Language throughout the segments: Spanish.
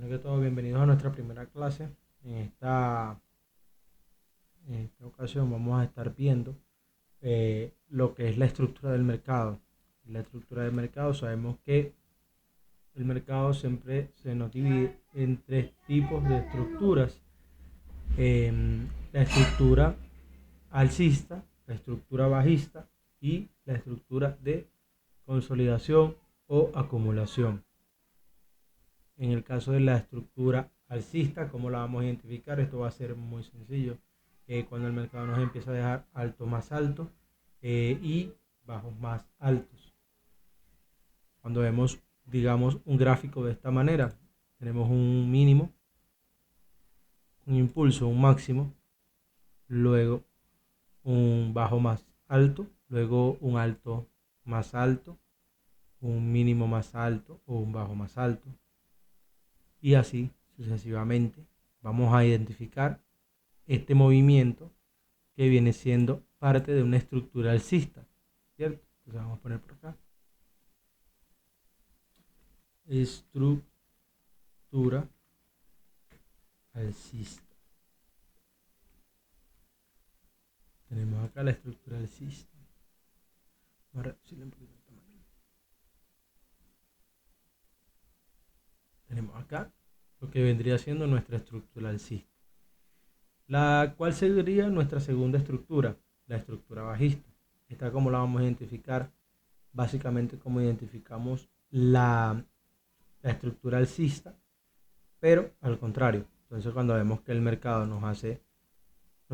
Primero que todo, bienvenidos a nuestra primera clase. En esta, en esta ocasión vamos a estar viendo lo que es la estructura del mercado. La estructura del mercado, sabemos que el mercado siempre se nos divide en tres tipos de estructuras. La estructura alcista, la estructura bajista y la estructura de consolidación o acumulación. En el caso de la estructura alcista, ¿cómo la vamos a identificar? Esto va a ser muy sencillo. Cuando el mercado nos empieza a dejar altos más altos y bajos más altos. Cuando vemos, digamos, un gráfico de esta manera, tenemos un mínimo, un impulso, un máximo, luego un bajo más alto, luego un alto más alto, un mínimo más alto o un bajo más alto, y así sucesivamente. Vamos a identificar este movimiento que viene siendo parte de una estructura alcista, ¿cierto? Entonces vamos a poner por acá estructura alcista. Tenemos acá la estructura alcista. Vamos a reducirle un poquito el tamaño. Tenemos acá lo que vendría siendo nuestra estructura alcista, la cual sería nuestra segunda estructura, la estructura bajista. Esta, como la vamos a identificar, básicamente como identificamos la estructura alcista, pero al contrario. Entonces, cuando vemos que el mercado nos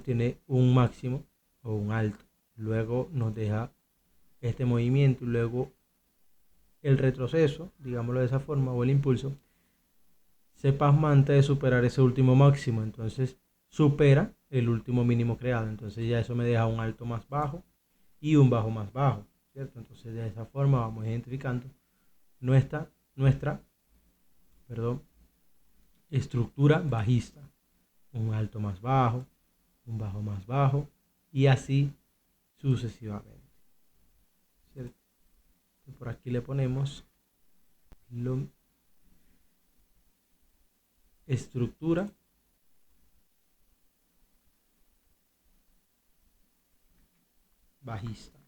tiene un máximo o un alto, luego nos deja este movimiento y luego el retroceso, digámoslo de esa forma, o el impulso, se pasma antes de superar ese último máximo. Entonces supera el último mínimo creado. Entonces ya eso me deja un alto más bajo y un bajo más bajo, ¿cierto? Entonces de esa forma vamos identificando nuestra estructura bajista. Un alto más bajo, un bajo más bajo y así sucesivamente, ¿cierto? Por aquí le ponemos la estructura bajista,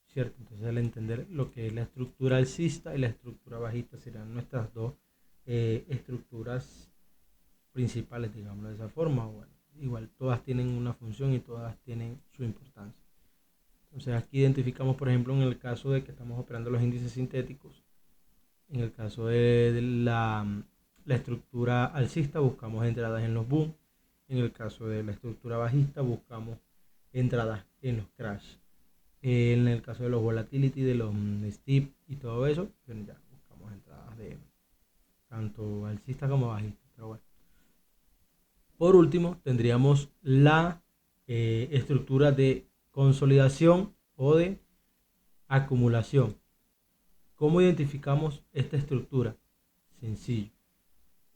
¿cierto? Entonces, al entender lo que es la estructura alcista y la estructura bajista, serán nuestras dos estructuras principales, digámoslo de esa forma. Bueno, igual todas tienen una función y todas tienen su importancia. Entonces aquí identificamos, por ejemplo, en el caso de que estamos operando los índices sintéticos, en el caso de la estructura alcista buscamos entradas en los boom, en el caso de la estructura bajista buscamos entradas en los crash. En el caso de los volatility, de los steep y todo eso, bueno, ya buscamos entradas de tanto alcista como bajista. Pero bueno. Por último, tendríamos la estructura de consolidación o de acumulación. ¿Cómo identificamos esta estructura? Sencillo.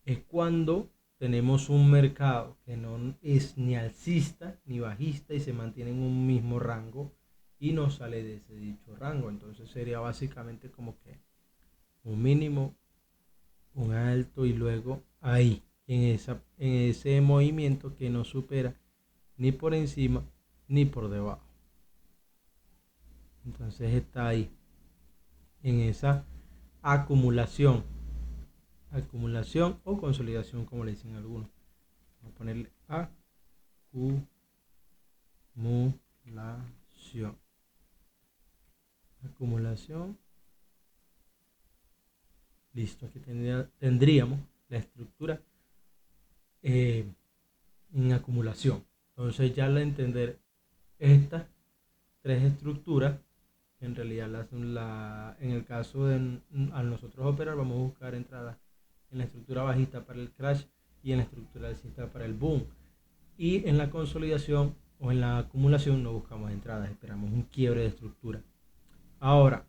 Es cuando tenemos un mercado que no es ni alcista ni bajista y se mantiene en un mismo rango y no sale de ese dicho rango. Entonces sería básicamente como que un mínimo, un alto y luego ahí, en ese movimiento que no supera ni por encima ni por debajo. Entonces está ahí, en esa acumulación o consolidación, como le dicen algunos. Vamos a ponerle acumulación. Listo, aquí tendríamos la estructura en acumulación. Entonces ya al entender estas tres estructuras, en realidad en el caso de al nosotros operar vamos a buscar entradas en la estructura bajista para el crash y en la estructura alcista para el boom, y en la consolidación o en la acumulación no buscamos entradas, esperamos un quiebre de estructura. Ahora,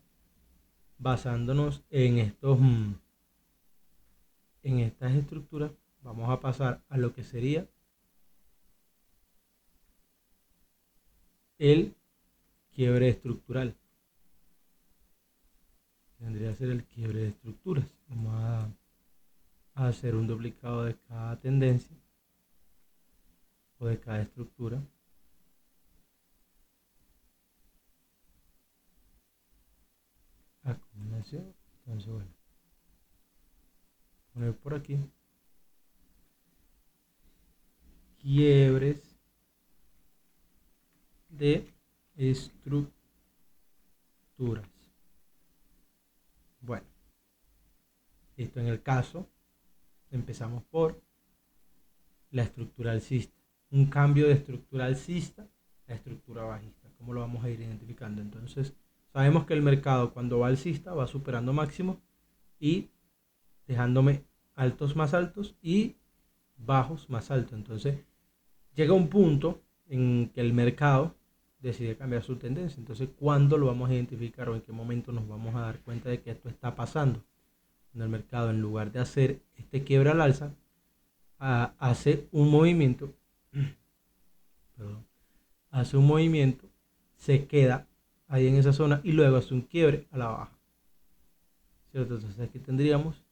basándonos en estas estructuras, vamos a pasar a lo que sería el quiebre estructural. Tendría que ser el quiebre de estructuras. Vamos a hacer un duplicado de cada tendencia o de cada estructura. Acumulación. Entonces, bueno, poner por aquí quiebres de estructuras. Bueno, esto en el caso, empezamos por la estructura alcista. Un cambio de estructura alcista a estructura bajista. ¿Cómo lo vamos a ir identificando? Entonces, sabemos que el mercado cuando va alcista va superando máximos y dejándome altos más altos y bajos más altos. Entonces, llega un punto en que el mercado decide cambiar su tendencia. Entonces, ¿cuándo lo vamos a identificar o en qué momento nos vamos a dar cuenta de que esto está pasando? Cuando el mercado, en lugar de hacer este quiebre al alza, hace un movimiento, perdón, hace un movimiento, se queda ahí en esa zona y luego hace un quiebre a la baja. ¿Cierto? Entonces aquí tendríamos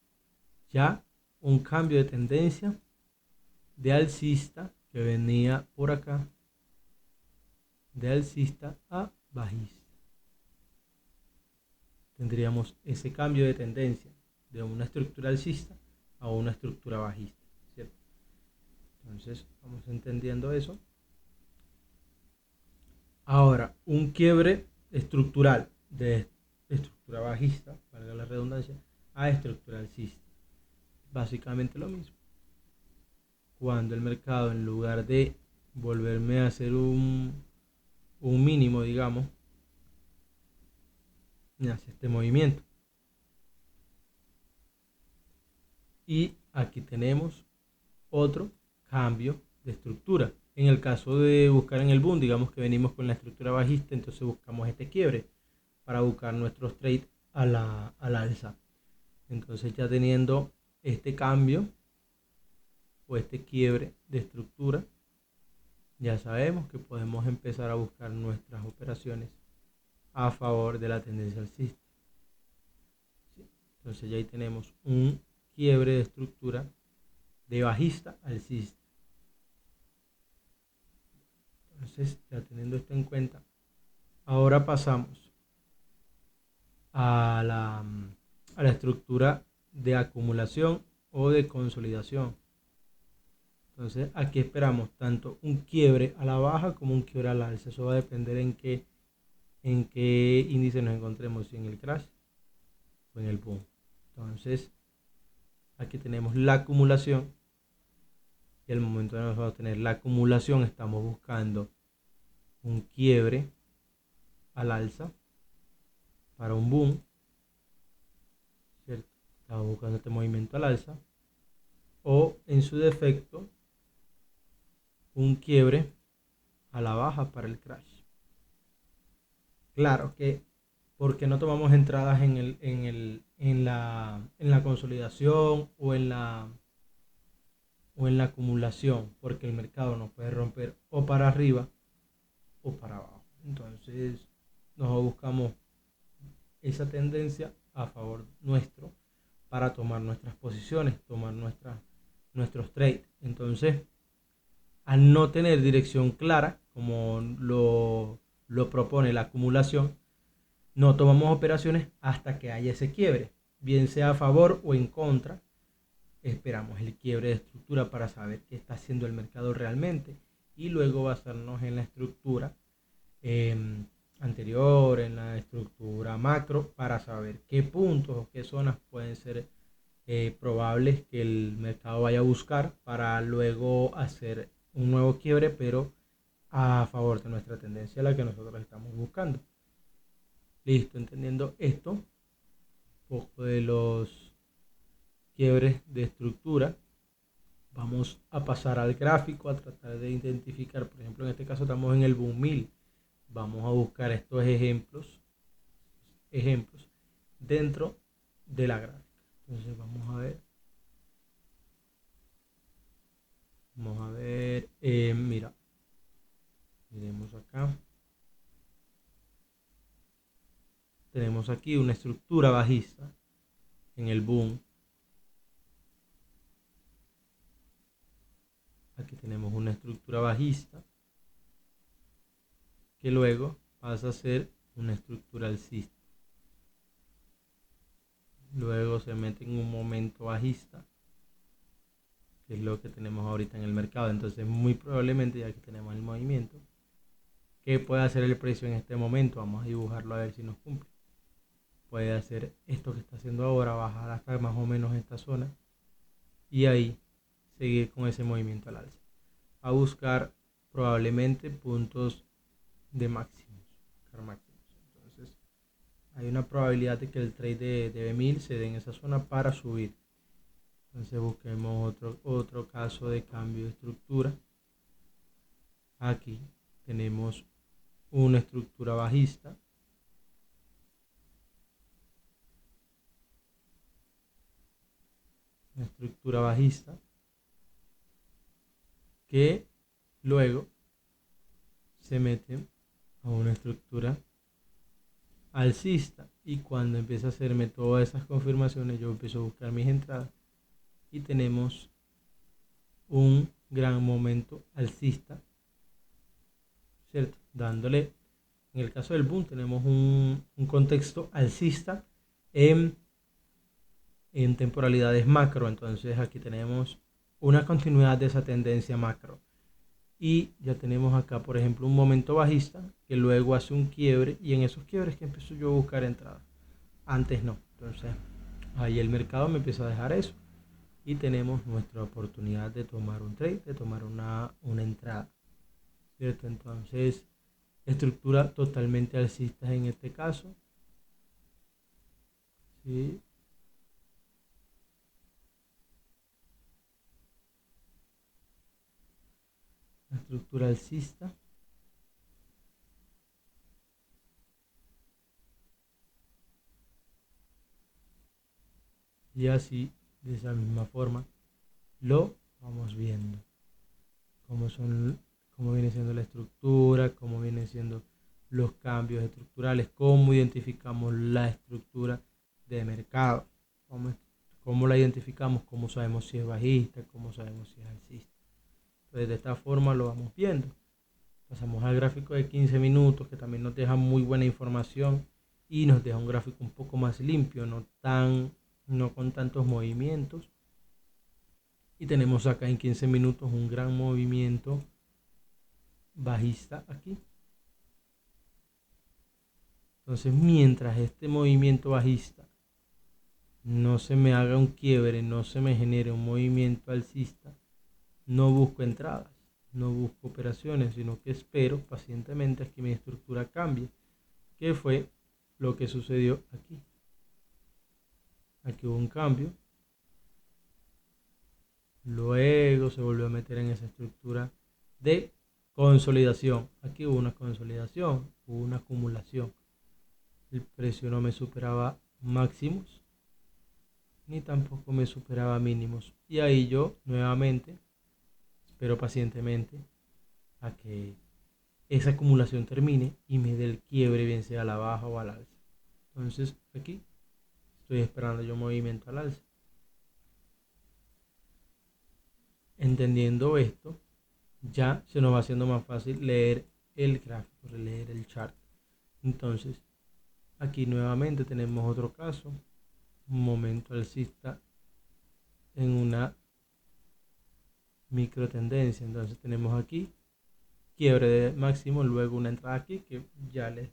ya un cambio de tendencia de alcista que venía por acá, de alcista a bajista. Tendríamos ese cambio de tendencia de una estructura alcista a una estructura bajista, ¿cierto? Entonces vamos entendiendo eso. Ahora, un quiebre estructural de estructura bajista, valga la redundancia, a estructura alcista. Básicamente lo mismo. Cuando el mercado, en lugar de volverme a hacer un mínimo, digamos, hace este movimiento. Y aquí tenemos otro cambio de estructura. En el caso de buscar en el boom, digamos que venimos con la estructura bajista, entonces buscamos este quiebre para buscar nuestros trades a la alza. Entonces ya teniendo este cambio o este quiebre de estructura, ya sabemos que podemos empezar a buscar nuestras operaciones a favor de la tendencia alcista. ¿Sí? Entonces ya ahí tenemos un quiebre de estructura de bajista alcista. Entonces, ya teniendo esto en cuenta, ahora pasamos a la estructura de acumulación o de consolidación. Entonces, aquí esperamos tanto un quiebre a la baja como un quiebre a la alza. Eso va a depender en qué índice nos encontremos, si en el crash o en el boom. Entonces, aquí tenemos la acumulación. Y al momento de nosotros tener la acumulación, estamos buscando un quiebre al alza para un boom, ¿cierto? Estamos buscando este movimiento al alza o en su defecto un quiebre a la baja para el crash. Claro que porque no tomamos entradas en la consolidación o en la acumulación, porque el mercado nos puede romper o para arriba o para abajo. Entonces nosotros buscamos esa tendencia a favor nuestro para tomar nuestras posiciones, tomar nuestros trades. Entonces, al no tener dirección clara, como lo propone la acumulación, no tomamos operaciones hasta que haya ese quiebre, bien sea a favor o en contra. Esperamos el quiebre de estructura para saber qué está haciendo el mercado realmente y luego basarnos en la estructura eh, anterior, en la estructura macro, para saber qué puntos o qué zonas pueden ser probables que el mercado vaya a buscar para luego hacer un nuevo quiebre, pero a favor de nuestra tendencia, la que nosotros estamos buscando. Listo, entendiendo esto, un poco de los quiebres de estructura, vamos a pasar al gráfico a tratar de identificar, por ejemplo, en este caso estamos en el boom 1000. Vamos a buscar estos ejemplos dentro de la gráfica. Entonces vamos a ver, mira, miremos acá. Tenemos aquí una estructura bajista en el boom tenemos una estructura bajista que luego pasa a ser una estructura alcista. Luego se mete en un momento bajista, que es lo que tenemos ahorita en el mercado. Entonces muy probablemente, ya que tenemos el movimiento, ¿qué puede hacer el precio en este momento? Vamos a dibujarlo a ver si nos cumple. Puede hacer esto que está haciendo ahora, bajar hasta más o menos esta zona y ahí seguir con ese movimiento al alza, a buscar probablemente puntos de máximos, Entonces hay una probabilidad de que el trade de B1000 se dé en esa zona para subir. Entonces busquemos otro caso de cambio de estructura. Aquí tenemos una estructura bajista, que luego se mete a una estructura alcista, y cuando empieza a hacerme todas esas confirmaciones yo empiezo a buscar mis entradas y tenemos un gran momento alcista, ¿cierto? Dándole, en el caso del boom tenemos un contexto alcista en temporalidades macro. Entonces aquí tenemos una continuidad de esa tendencia macro y ya tenemos acá, por ejemplo, un momento bajista que luego hace un quiebre, y en esos quiebres que empiezo yo a buscar entradas. Antes no. Entonces ahí el mercado me empieza a dejar eso y tenemos nuestra oportunidad de tomar un trade, de tomar una entrada, ¿cierto? Entonces estructura totalmente alcista en este caso, ¿sí? La estructura alcista. Y así, de esa misma forma, lo vamos viendo. Cómo viene siendo la estructura, cómo vienen siendo los cambios estructurales, cómo identificamos la estructura de mercado, cómo la identificamos, cómo sabemos si es bajista, cómo sabemos si es alcista. Entonces de esta forma lo vamos viendo. Pasamos al gráfico de 15 minutos, que también nos deja muy buena información y nos deja un gráfico un poco más limpio, no con tantos movimientos. Y tenemos acá en 15 minutos un gran movimiento bajista aquí. Entonces mientras este movimiento bajista no se me haga un quiebre, no se me genere un movimiento alcista, no busco entradas, no busco operaciones, sino que espero pacientemente a que mi estructura cambie, que fue lo que sucedió aquí. Aquí hubo un cambio, luego se volvió a meter en esa estructura de consolidación. Aquí hubo una consolidación, hubo una acumulación. El precio no me superaba máximos ni tampoco me superaba mínimos, y ahí yo nuevamente espero pacientemente a que esa acumulación termine y me dé el quiebre, bien sea a la baja o al alza. Entonces aquí estoy esperando yo movimiento al alza. Entendiendo esto, ya se nos va haciendo más fácil leer el gráfico, leer el chart. Entonces aquí nuevamente tenemos otro caso, un momento alcista en una micro tendencia. Entonces tenemos aquí quiebre de máximo, luego una entrada aquí, que ya les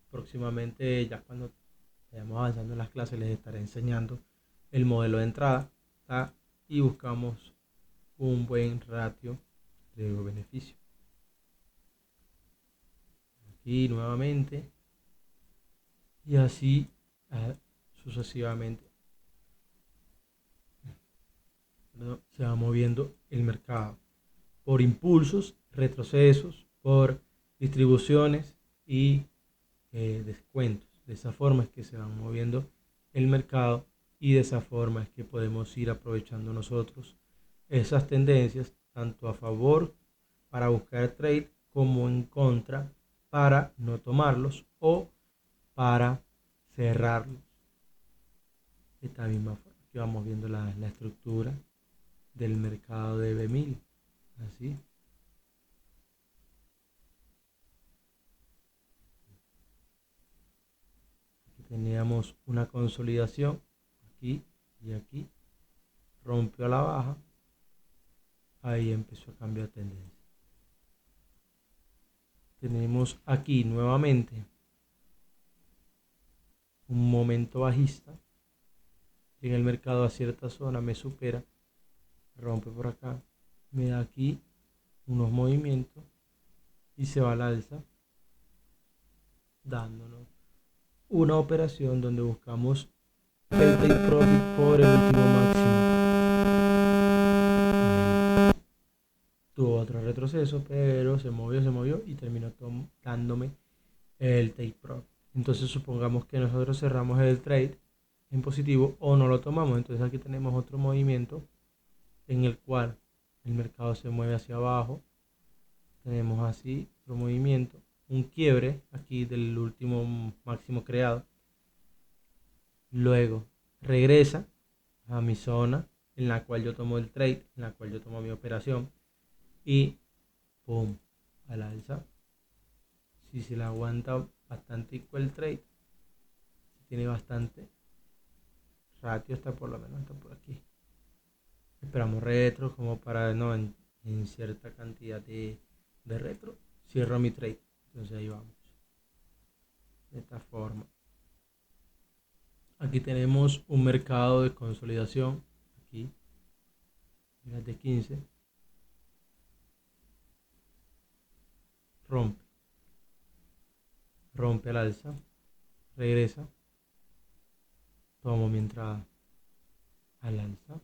próximamente, ya cuando vayamos avanzando en las clases, les estaré enseñando el modelo de entrada, ¿tá? Y buscamos un buen ratio riesgo-beneficio. Aquí nuevamente y así sucesivamente, ¿no? Se va moviendo el mercado por impulsos, retrocesos, por distribuciones y descuentos. De esa forma es que se va moviendo el mercado y de esa forma es que podemos ir aprovechando nosotros esas tendencias, tanto a favor para buscar trade como en contra para no tomarlos o para cerrarlos. De esta misma forma que vamos viendo la estructura del mercado de B1000. así. Aquí teníamos una consolidación, aquí y aquí, rompió a la baja, ahí empezó a cambiar tendencia. Tenemos aquí nuevamente un momento bajista, en el mercado a cierta zona me supera, rompe por acá, me da aquí unos movimientos y se va al alza, dándonos una operación donde buscamos el take profit por el último máximo. Tuvo otro retroceso, pero se movió y terminó dándome el take profit. Entonces supongamos que nosotros cerramos el trade en positivo o no lo tomamos. Entonces aquí tenemos otro movimiento en el cual el mercado se mueve hacia abajo. Tenemos así otro movimiento, un quiebre aquí del último máximo creado. Luego regresa a mi zona en la cual yo tomo el trade, en la cual yo tomo mi operación y pum, al alza. Si se le aguanta bastante el trade, si tiene bastante ratio, está por lo menos está por aquí. Esperamos retro como para no en cierta cantidad de retro. Cierro mi trade. Entonces ahí vamos. De esta forma. Aquí tenemos un mercado de consolidación. Aquí. De 15. Rompe. Rompe al alza. Regresa. Tomo mi entrada al alza.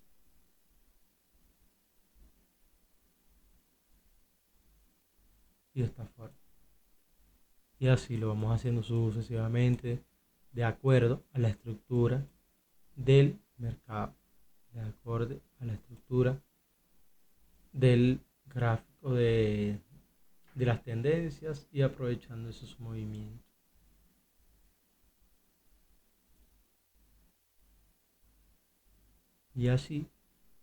Y de esta forma. Y así lo vamos haciendo sucesivamente de acuerdo a la estructura del mercado, de acuerdo a la estructura del gráfico de las tendencias y aprovechando esos movimientos. Y así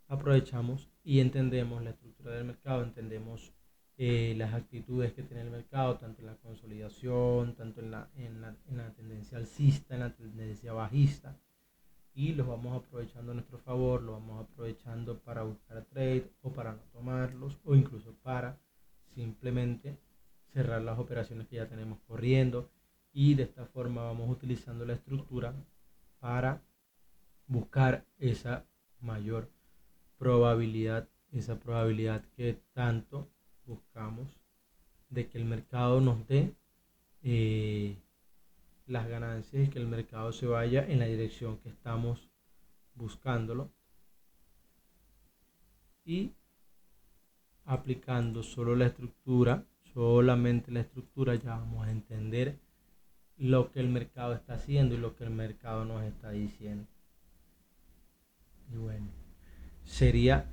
aprovechamos y entendemos la estructura del mercado, entendemos las actitudes que tiene el mercado, tanto en la consolidación, tanto en la tendencia alcista, en la tendencia bajista, y los vamos aprovechando a nuestro favor, los vamos aprovechando para buscar trade o para no tomarlos o incluso para simplemente cerrar las operaciones que ya tenemos corriendo, y de esta forma vamos utilizando la estructura para buscar esa mayor probabilidad, esa probabilidad que tanto buscamos de que el mercado nos dé las ganancias y que el mercado se vaya en la dirección que estamos buscándolo, y aplicando solo la estructura, solamente la estructura, ya vamos a entender lo que el mercado está haciendo y lo que el mercado nos está diciendo. Y bueno, sería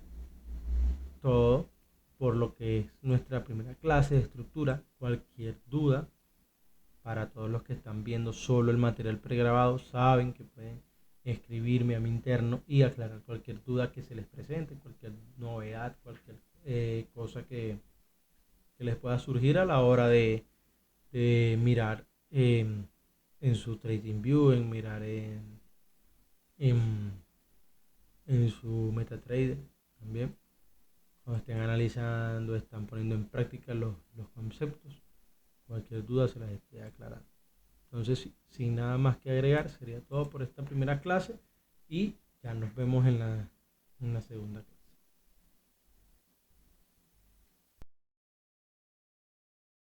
todo por lo que es nuestra primera clase de estructura. Cualquier duda, para todos los que están viendo solo el material pregrabado, saben que pueden escribirme a mi interno y aclarar cualquier duda que se les presente, cualquier novedad, cualquier cosa que les pueda surgir a la hora de mirar en su TradingView, en mirar en, en su MetaTrader también. Cuando estén analizando, están poniendo en práctica los conceptos, cualquier duda se las esté aclarando. Entonces, sin nada más que agregar, sería todo por esta primera clase y ya nos vemos en la segunda clase.